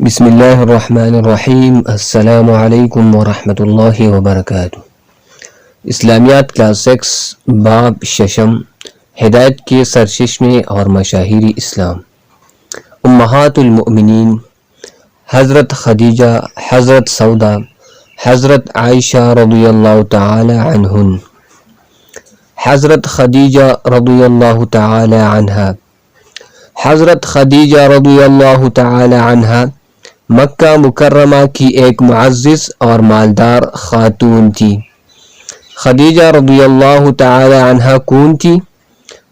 بسم اللہ الرحمن الرحیم۔ السلام علیکم ورحمۃ اللہ وبرکاتہ۔ اسلامیات کلاس 6 باب ششم، ہدایت کے سرچشمے اور مشاہیر اسلام۔ امہات المؤمنین حضرت خدیجہ، حضرت سودا، حضرت عائشہ رضی اللہ تعالی عنہن۔ حضرت خدیجہ رضی اللہ تعالی عنہا، حضرت خدیجہ رضی اللہ تعالی عنہا مکہ مکرمہ کی ایک معزز اور مالدار خاتون تھی۔ خدیجہ رضی اللہ تعالی عنہا کون تھی؟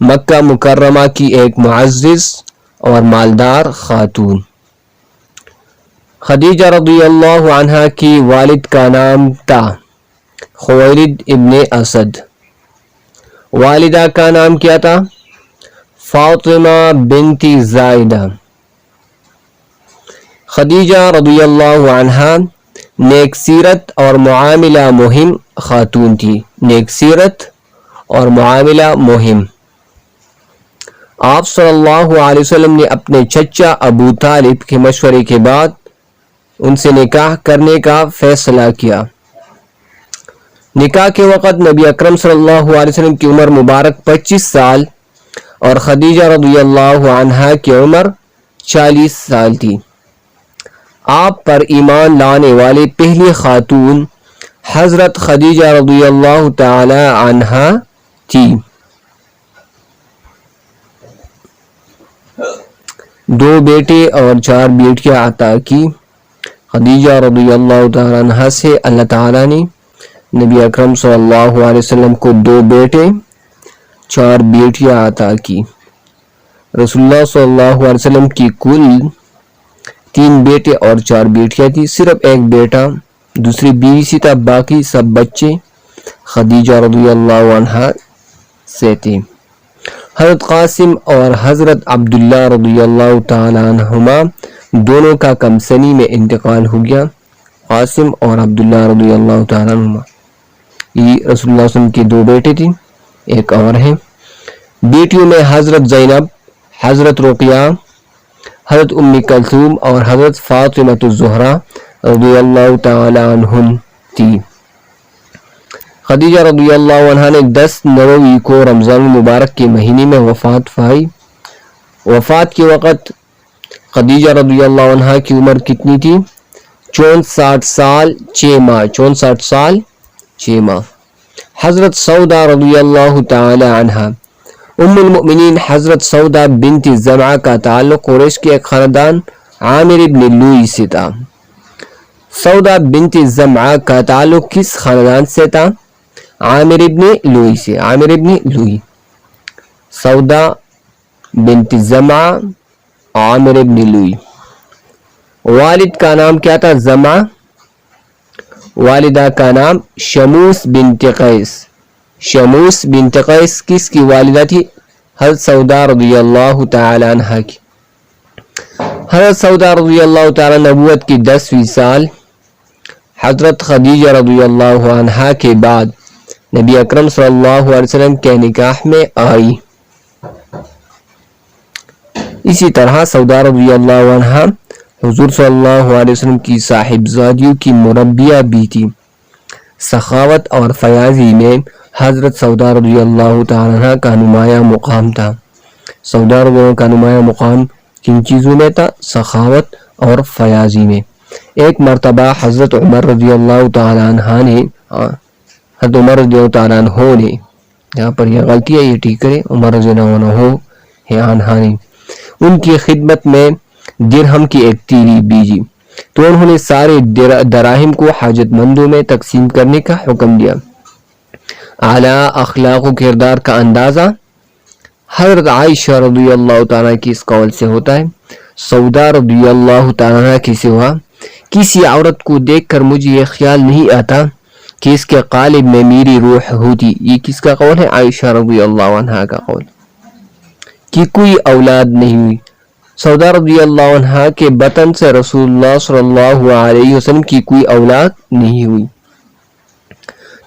مکہ مکرمہ کی ایک معزز اور مالدار خاتون۔ خدیجہ رضی اللہ عنہا کی والد کا نام تھا خویلد ابن اسد، والدہ کا نام کیا تھا؟ فاطمہ بنت زائدہ۔ خدیجہ رضی اللہ عنہا نیک سیرت اور معاملہ مہم خاتون تھی۔ نیک سیرت اور معاملہ مہم۔ آپ صلی اللہ علیہ وسلم نے اپنے چچا ابو طالب کے مشورے کے بعد ان سے نکاح کرنے کا فیصلہ کیا۔ نکاح کے وقت نبی اکرم صلی اللہ علیہ وسلم کی عمر مبارک 25 سال اور خدیجہ رضی اللہ عنہا کی عمر 40 سال تھی۔ آپ پر ایمان لانے والے پہلی خاتون حضرت خدیجہ رضی اللہ تعالی عنہا تھی۔ دو بیٹے اور 4 بیٹیاں عطا کی۔ خدیجہ رضی اللہ تعالی عنہا سے اللہ تعالیٰ نے نبی اکرم صلی اللہ علیہ وسلم کو 2 بیٹے 4 بیٹیاں عطا کی۔ رسول اللہ صلی اللہ علیہ وسلم کی کل 3 بیٹے اور 4 بیٹیاں تھی، صرف ایک بیٹا دوسری بیوی سے تھا، باقی سب بچے خدیجہ رضی اللہ عنہا سے تھے۔ حضرت قاسم اور حضرت عبداللہ رضی اللہ تعالی عنہما دونوں کا کم سنی میں انتقال ہو گیا۔ قاسم اور عبداللہ رضی اللہ تعالی عنہما یہ رسول اللہ صلی اللہ علیہ وسلم کے 2 بیٹے تھے، ایک اور ہیں۔ بیٹیوں میں حضرت زینب، حضرت رقیہ، حضرت ام کلثوم اور حضرت فاطمہ الزہرا رضی اللہ تعالی عنہن تھی۔ خدیجہ رضی اللہ عنہا نے 10 نوروی کو رمضان المبارک کے مہینے میں وفات پائی۔ وفات کے وقت خدیجہ رضی اللہ عنہا کی عمر کتنی تھی؟ 64 سال 6 ماہ۔ 64 سال 6 ماہ۔ حضرت سودا رضی اللہ تعالی عنہا، ام المؤمنین حضرت سودا بنت زمعہ کا تعلق قریش کے ایک خاندان عامر ابن لوئی سے تھا۔ سودا بنت زمعہ کا تعلق کس خاندان سے تھا؟ عامر ابن لوئی سے۔ عامر ابن لوئی۔ سودا بنت زمعہ، عامر ابن لوئی۔ والد کا نام کیا تھا؟ زمعہ۔ والدہ کا نام شموس بنت قیس۔ شموس بنت قیس کس کی والدہ تھی؟ حضرت سودا رضی اللہ تعالی عنہ کی۔ حضرت سودا رضی اللہ تعالی نبوت کی 10ویں سال حضرت خدیجہ رضی اللہ عنہ کے بعد نبی اکرم صلی اللہ علیہ وسلم کے نکاح میں آئی۔ اسی طرح سودا رضی اللہ عنہ حضور صلی اللہ علیہ وسلم کی صاحبزادیوں کی مربیہ بھی تھی۔ سخاوت اور فیاضی میں حضرت سودا رضی اللہ تعالی عنہ کا نمایاں مقام تھا۔ سودا رضی اللہ عنہ کا نمایاں مقام کن چیزوں میں تھا؟ سخاوت اور فیاضی میں۔ ایک مرتبہ حضرت عمر رضی اللہ تعالی عنہ نے حضرت عمر رضی اللہ تعالی عنہ نے، یہاں پر یہ غلطی ہے، یہ ٹھیک کرے، عمر رضی اللہ عنہ نے ان کی خدمت میں درہم کی ایک تیری بیجی تو انہوں نے سارے دراہم کو حاجت مندوں میں تقسیم کرنے کا حکم دیا۔ اعلیٰ اخلاق و کردار کا اندازہ حضرت عائشہ رضی اللہ تعالیٰ کی اس قول سے ہوتا ہے، سودا رضی اللہ تعالیٰ کے سوا کسی عورت کو دیکھ کر مجھے یہ خیال نہیں آتا کہ اس کے قالب میں میری روح ہوتی۔ یہ کس کا قول ہے؟ عائشہ رضی اللہ عنہ کا قول، کہ کوئی اولاد نہیں ہوئی۔ سودا رضی اللہ عنہ کے بطن سے رسول اللہ صلی اللہ علیہ وسلم کی کوئی اولاد نہیں ہوئی۔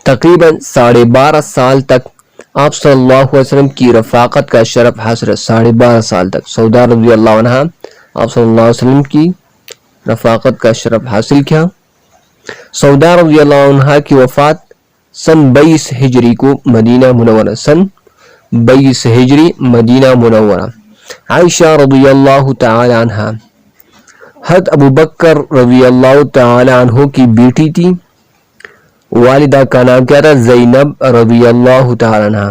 تقریباً 12.5 سال تک آپ صلی اللہ علیہ وسلم کی رفاقت کا شرف حاصل ہے۔ 12.5 سال تک سودا رضی اللہ عنہ آپ صلی اللہ علیہ وسلم کی رفاقت کا شرف حاصل کیا۔ سودا رضی اللہ عنہ کی وفات سن 22 ہجری کو مدینہ منورہ، سن 22 ہجری مدینہ منورہ۔ عائشہ رضی اللہ تعالی عنہ حضرت ابو بکر رضی اللہ تعالی عنہ کی بیٹی تھی۔ والدہ کا نام کیا تھا؟ زینب رضی اللہ تعالی عنہ،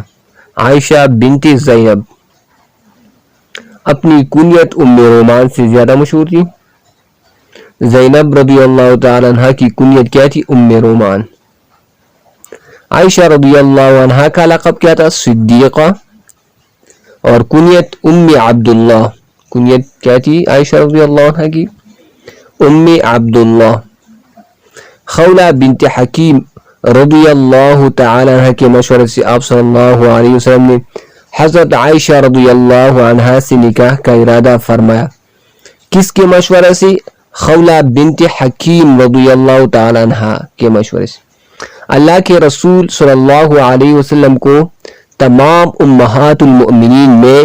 عائشہ بنت زینب۔ اپنی کنیت ام رومان سے زیادہ مشہور تھی۔ زینب رضی اللہ تعالی عنہ کی کنیت کیا تھی؟ ام رومان۔ عائشہ رضی اللہ عنہ کا لقب کیا تھا؟ صدیقہ، اور کنیت ام عبداللہ۔ کنیت کیا تھی عائشہ رضی اللہ عنہ کی؟ ام عبداللہ۔ خولہ بنت حکیم رضی اللہ تعالی عنہ کے مشورے سے آپ صلی اللہ علیہ وسلم نے حضرت عائشہ رضی اللہ عنہ سے نکاح کا ارادہ فرمایا۔ کس کے مشورے سے؟ خولہ بنت حکیم رضی اللہ تعالی عنہ کے مشورے سے۔ اللہ کے رسول صلی اللہ علیہ وسلم کو تمام امہات المؤمنین میں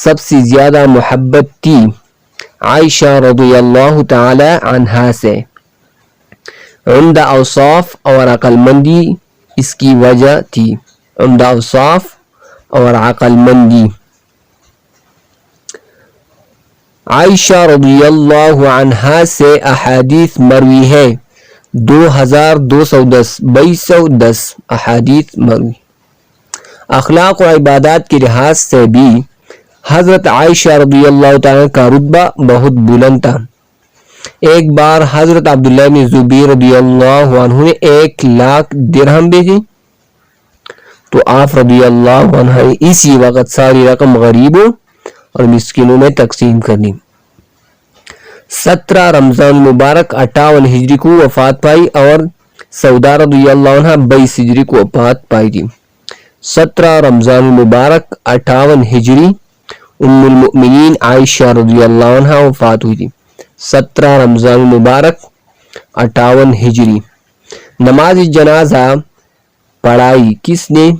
سب سے زیادہ محبت تھی عائشہ رضی اللہ تعالی عنہ سے۔ عمدہ اوصاف اور عقل مندی اس کی وجہ تھی۔ عمدہ اوصاف اور عقل مندی۔ عائشہ رضی اللہ عنہ سے احادیث مروی ہے 2210 احادیث مروی۔ اخلاق و عبادات کے لحاظ سے بھی حضرت عائشہ رضی اللہ تعالیٰ کا رتبہ بہت بلند تھا۔ ایک بار حضرت عبداللہ بن زبیر رضی اللہ عنہ نے 1,00,000 درہم بھیجے تو آپ رضی اللہ عنہ نے اسی وقت ساری رقم غریبوں اور مسکینوں میں تقسیم کر دی۔ 17 رمضان مبارک 58 ہجری کو وفات پائی اور سودا رضی اللہ عنہ 22 ہجری کو وفات پائی تھی۔ 17 رمضان مبارک 58 ہجری ام المؤمنین عائشہ رضی اللہ عنہ وفات ہوئی تھی۔ 17 رمضان مبارک 58 ہجری۔ نماز جنازہ پڑھائی کس نے؟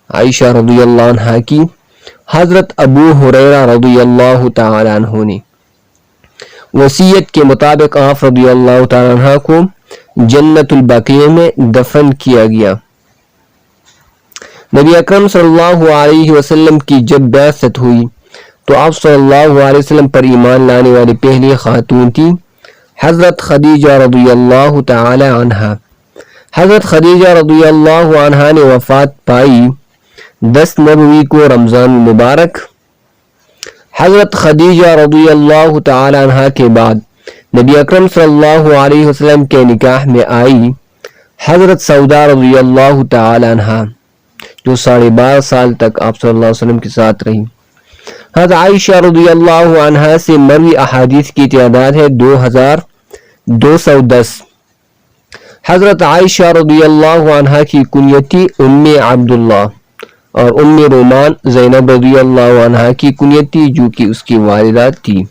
عائشہ رضی اللہ عنہ کی حضرت ابو ہریرہ رضی اللہ تعالی عنہ نے۔ وصیت کے مطابق آپ رضی اللہ تعالی عنہ کو جنت البقیع میں دفن کیا گیا۔ نبی اکرم صلی اللہ علیہ وسلم کی جب بعثت ہوئی تو آپ صلی اللہ علیہ وسلم پر ایمان لانے والی پہلی خاتون تھی حضرت خدیجہ رضی اللہ تعالی عنہ۔ حضرت خدیجہ رضی اللہ عنہ نے وفات پائی 10 نبوی کو رمضان مبارک۔ حضرت خدیجہ رضی اللہ تعالی عنہ کے بعد نبی اکرم صلی اللہ علیہ وسلم کے نکاح میں آئی حضرت سودا رضی اللہ تعالی عنہ، جو 12.5 سال تک آپ صلی اللہ علیہ وسلم کے ساتھ رہی۔ حضرت عائشہ رضی اللہ عنہ سے مروی احادیث کی تعداد ہے 2210۔ حضرت عائشہ رضی اللہ عنہ کی کنیت تھی ام عبداللہ، اور ام رومان زینب رضی اللہ عنہ کی کنیت تھی جو کہ اس کی والدہ تھی۔